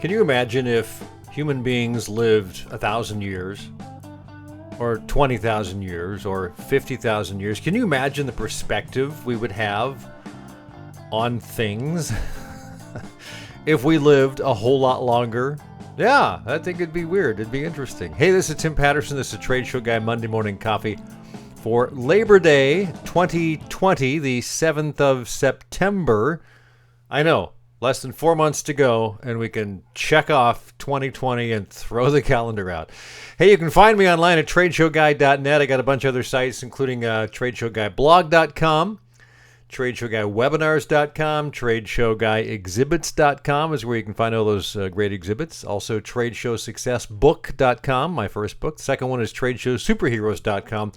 Can you imagine if human beings lived 1,000 years, or 20,000 years, or 50,000 years? Can you imagine the perspective we would have on things if we lived a whole lot longer? Yeah, I think it'd be weird. It'd be interesting. Hey, this is Tim Patterson. This is Trade Show Guy Monday Morning Coffee for Labor Day 2020, the 7th of September. I know, less than 4 months to go, and we can check off 2020 and throw the calendar out. Hey, you can find me online at TradeshowGuy.net. I got a bunch of other sites, including TradeshowGuyBlog.com. TradeshowGuyWebinars.com, TradeshowGuyExhibits.com is where you can find all those great exhibits. Also, TradeshowSuccessBook.com, my first book. The second one is TradeshowSuperheroes.com.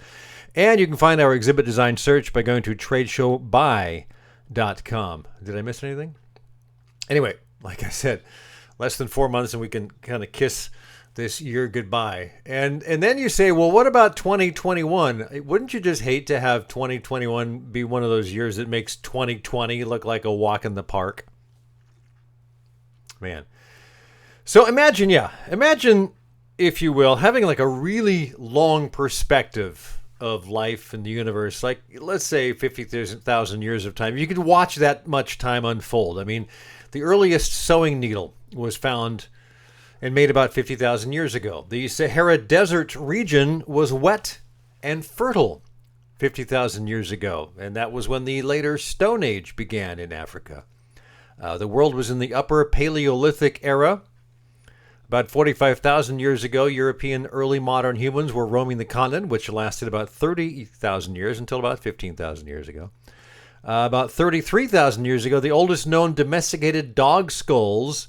And you can find our exhibit design search by going to TradeshowBuy.com. Did I miss anything? Anyway, like I said, less than 4 months and we can kind of kiss this year goodbye. And then you say, well, what about 2021? Wouldn't you just hate to have 2021 be one of those years that makes 2020 look like a walk in the park? Man. So imagine, if you will, having like a really long perspective of life and the universe, like let's say 50,000 years of time. You could watch that much time unfold. I mean, the earliest sewing needle was found and made about 50,000 years ago. The Sahara Desert region was wet and fertile 50,000 years ago, and that was when the later Stone Age began in Africa. The world was in the Upper Paleolithic era. About 45,000 years ago, European early modern humans were roaming the continent, which lasted about 30,000 years until about 15,000 years ago. About 33,000 years ago, the oldest known domesticated dog skulls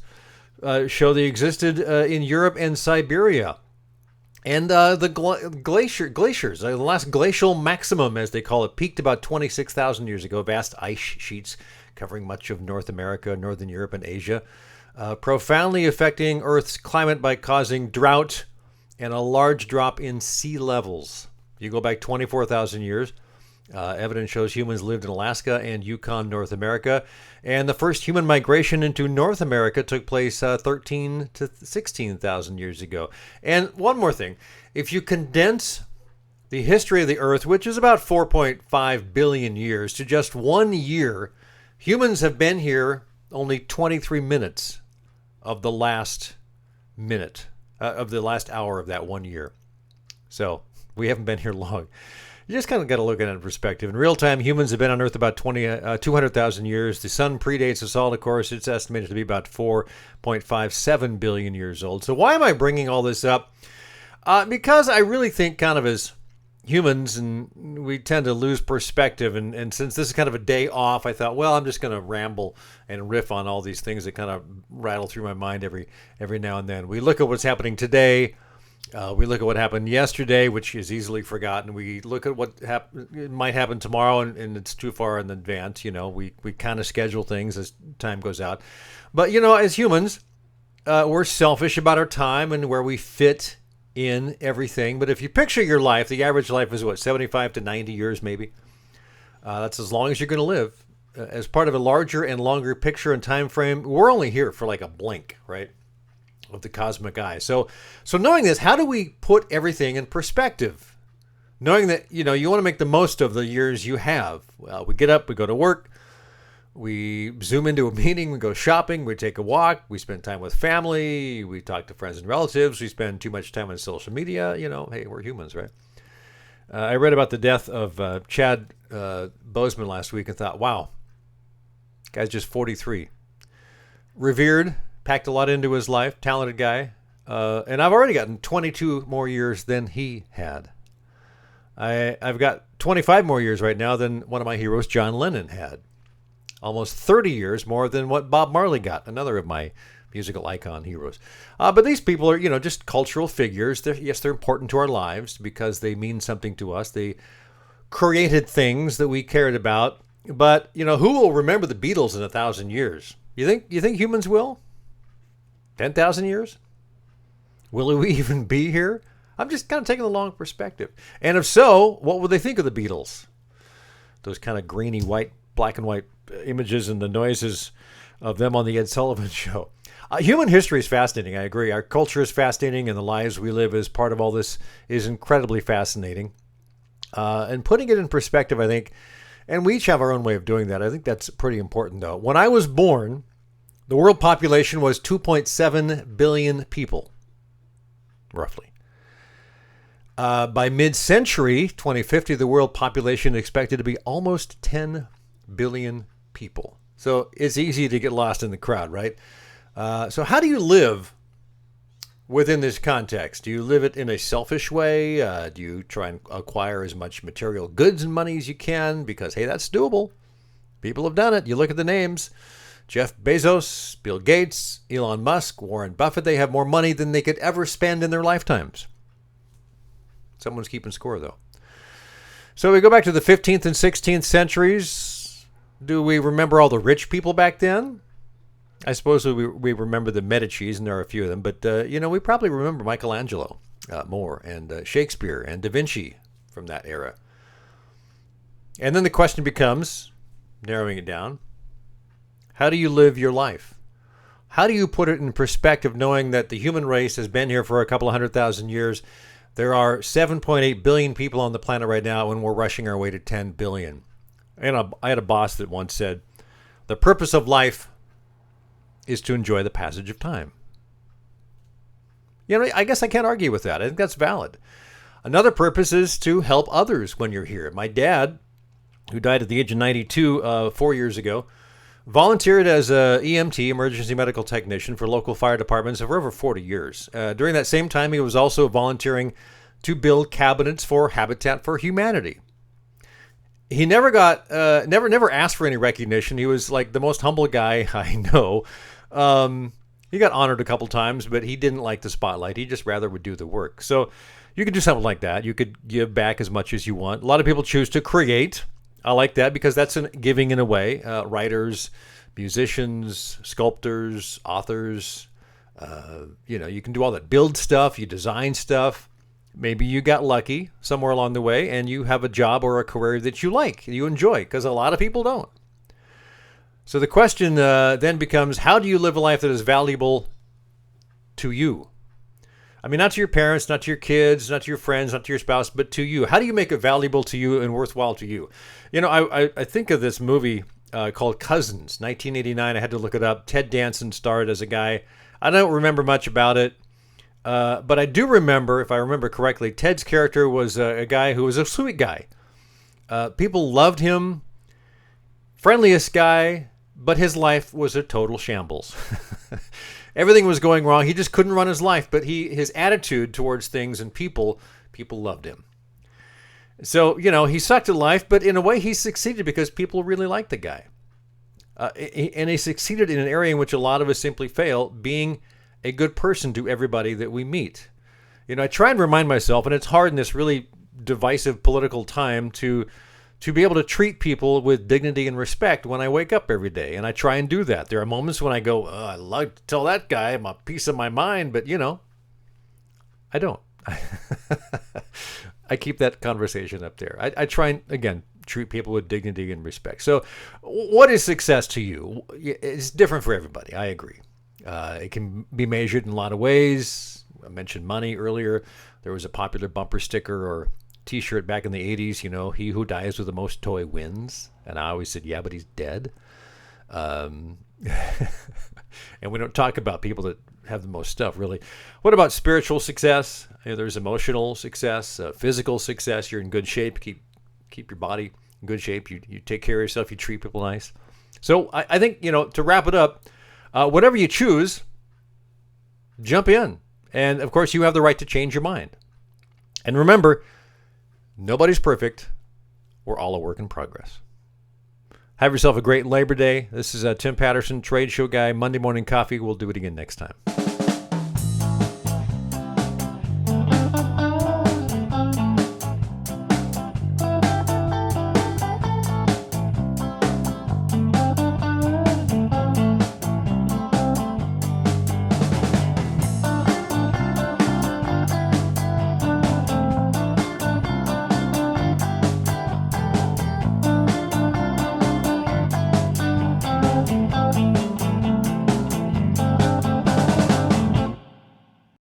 show they existed in Europe and Siberia. And the glaciers, the last glacial maximum, as they call it, peaked about 26,000 years ago. Vast ice sheets covering much of North America, Northern Europe, and Asia, profoundly affecting Earth's climate by causing drought and a large drop in sea levels. You go back 24,000 years. Evidence shows humans lived in Alaska and Yukon, North America. And the first human migration into North America took place 13 to 16,000 years ago. And one more thing. If you condense the history of the Earth, which is about 4.5 billion years, to just 1 year, humans have been here only 23 minutes of the last minute, of the last hour of that 1 year. So we haven't been here long. You just kind of got to look at it in perspective. In real time, humans have been on Earth about 200,000 years. The sun predates us all, of course. It's estimated to be about 4.57 billion years old. So why am I bringing all this up? Because I really think kind of as humans, and we tend to lose perspective. And since this is kind of a day off, I thought, well, I'm just going to ramble and riff on all these things that kind of rattle through my mind every now and then. We look at what's happening today. We look at what happened yesterday, which is easily forgotten. We look at what might happen tomorrow, and it's too far in advance. You know, we kind of schedule things as time goes out. But, you know, as humans, we're selfish about our time and where we fit in everything. But if you picture your life, the average life is, 75 to 90 years maybe. That's as long as you're going to live. As part of a larger and longer picture and time frame, we're only here for like a blink, right? Of the cosmic eye. So knowing this, how do we put everything in perspective? Knowing that, you know, you want to make the most of the years you have. Well, we get up, we go to work, we zoom into a meeting, we go shopping, we take a walk, we spend time with family, we talk to friends and relatives, we spend too much time on social media. You know, hey, we're humans, right? I read about the death of Chad Boseman last week and thought, wow, guy's just 43. Revered, packed a lot into his life, talented guy. And I've already gotten 22 more years than he had. I've got 25 more years right now than one of my heroes, John Lennon, had. Almost 30 years more than what Bob Marley got, another of my musical icon heroes. But these people are, you know, just cultural figures. They're important to our lives because they mean something to us. They created things that we cared about. But, you know, who will remember the Beatles in 1,000 years? You think humans will? 10,000 years? Will we even be here? I'm just kind of taking the long perspective. And if so, what would they think of the Beatles? Those kind of grainy white, black and white images and the noises of them on the Ed Sullivan Show. Human history is fascinating. I agree. Our culture is fascinating, and the lives we live as part of all this is incredibly fascinating. And putting it in perspective, I think, and we each have our own way of doing that. I think that's pretty important, though. When I was born, the world population was 2.7 billion people, roughly. By mid-century, 2050, the world population is expected to be almost 10 billion people. So it's easy to get lost in the crowd, right? So how do you live within this context? Do you live it in a selfish way? Do you try and acquire as much material goods and money as you can? Because, hey, that's doable. People have done it. You look at the names. Jeff Bezos, Bill Gates, Elon Musk, Warren Buffett, they have more money than they could ever spend in their lifetimes. Someone's keeping score, though. So we go back to the 15th and 16th centuries. Do we remember all the rich people back then? I suppose we remember the Medicis, and there are a few of them. But, we probably remember Michelangelo more, and Shakespeare, and Da Vinci from that era. And then the question becomes, narrowing it down, how do you live your life? How do you put it in perspective, knowing that the human race has been here for a couple of 100,000 years? There are 7.8 billion people on the planet right now, and we're rushing our way to 10 billion. And I had a boss that once said, the purpose of life is to enjoy the passage of time. I guess I can't argue with that. I think that's valid. Another purpose is to help others when you're here. My dad, who died at the age of 92 4 years ago, volunteered as a EMT, emergency medical technician, for local fire departments for over 40 years. During that same time, he was also volunteering to build cabinets for Habitat for Humanity. He never asked for any recognition. He was like the most humble guy I know. He got honored a couple times, but he didn't like the spotlight. He just rather would do the work. So you could do something like that. You could give back as much as you want. A lot of people choose to create. I like that because that's giving in a way. Writers, musicians, sculptors, authors, you can do all that. Build stuff, you design stuff. Maybe you got lucky somewhere along the way and you have a job or a career that you like, you enjoy, because a lot of people don't. So the question then becomes, how do you live a life that is valuable to you? I mean, not to your parents, not to your kids, not to your friends, not to your spouse, but to you. How do you make it valuable to you and worthwhile to you? I think of this movie called Cousins, 1989. I had to look it up. Ted Danson starred as a guy. I don't remember much about it, but I do remember, if I remember correctly, Ted's character was a guy who was a sweet guy. People loved him, friendliest guy, but his life was a total shambles. Everything was going wrong. He just couldn't run his life, but his attitude towards things and people loved him. So, he sucked at life, but in a way he succeeded because people really liked the guy. And he succeeded in an area in which a lot of us simply fail, being a good person to everybody that we meet. I try and remind myself, and it's hard in this really divisive political time to be able to treat people with dignity and respect when I wake up every day. And I try and do that. There are moments when I go, I'd like to tell that guy my piece of my mind, but I don't. I keep that conversation up there. I try and, again, treat people with dignity and respect. So what is success to you? It's different for everybody. I agree. It can be measured in a lot of ways. I mentioned money earlier. There was a popular bumper sticker or T-shirt back in the 80s, he who dies with the most toy wins. And I always said, yeah, but he's dead. And we don't talk about people that have the most stuff, really. What about spiritual success? There's emotional success, physical success. You're in good shape. Keep your body in good shape. You take care of yourself. You treat people nice. So I think, to wrap it up, whatever you choose, jump in. And, of course, you have the right to change your mind. And remember, nobody's perfect. We're all a work in progress. Have yourself a great Labor Day. This is Tim Patterson, Trade Show Guy, Monday Morning Coffee. We'll do it again next time.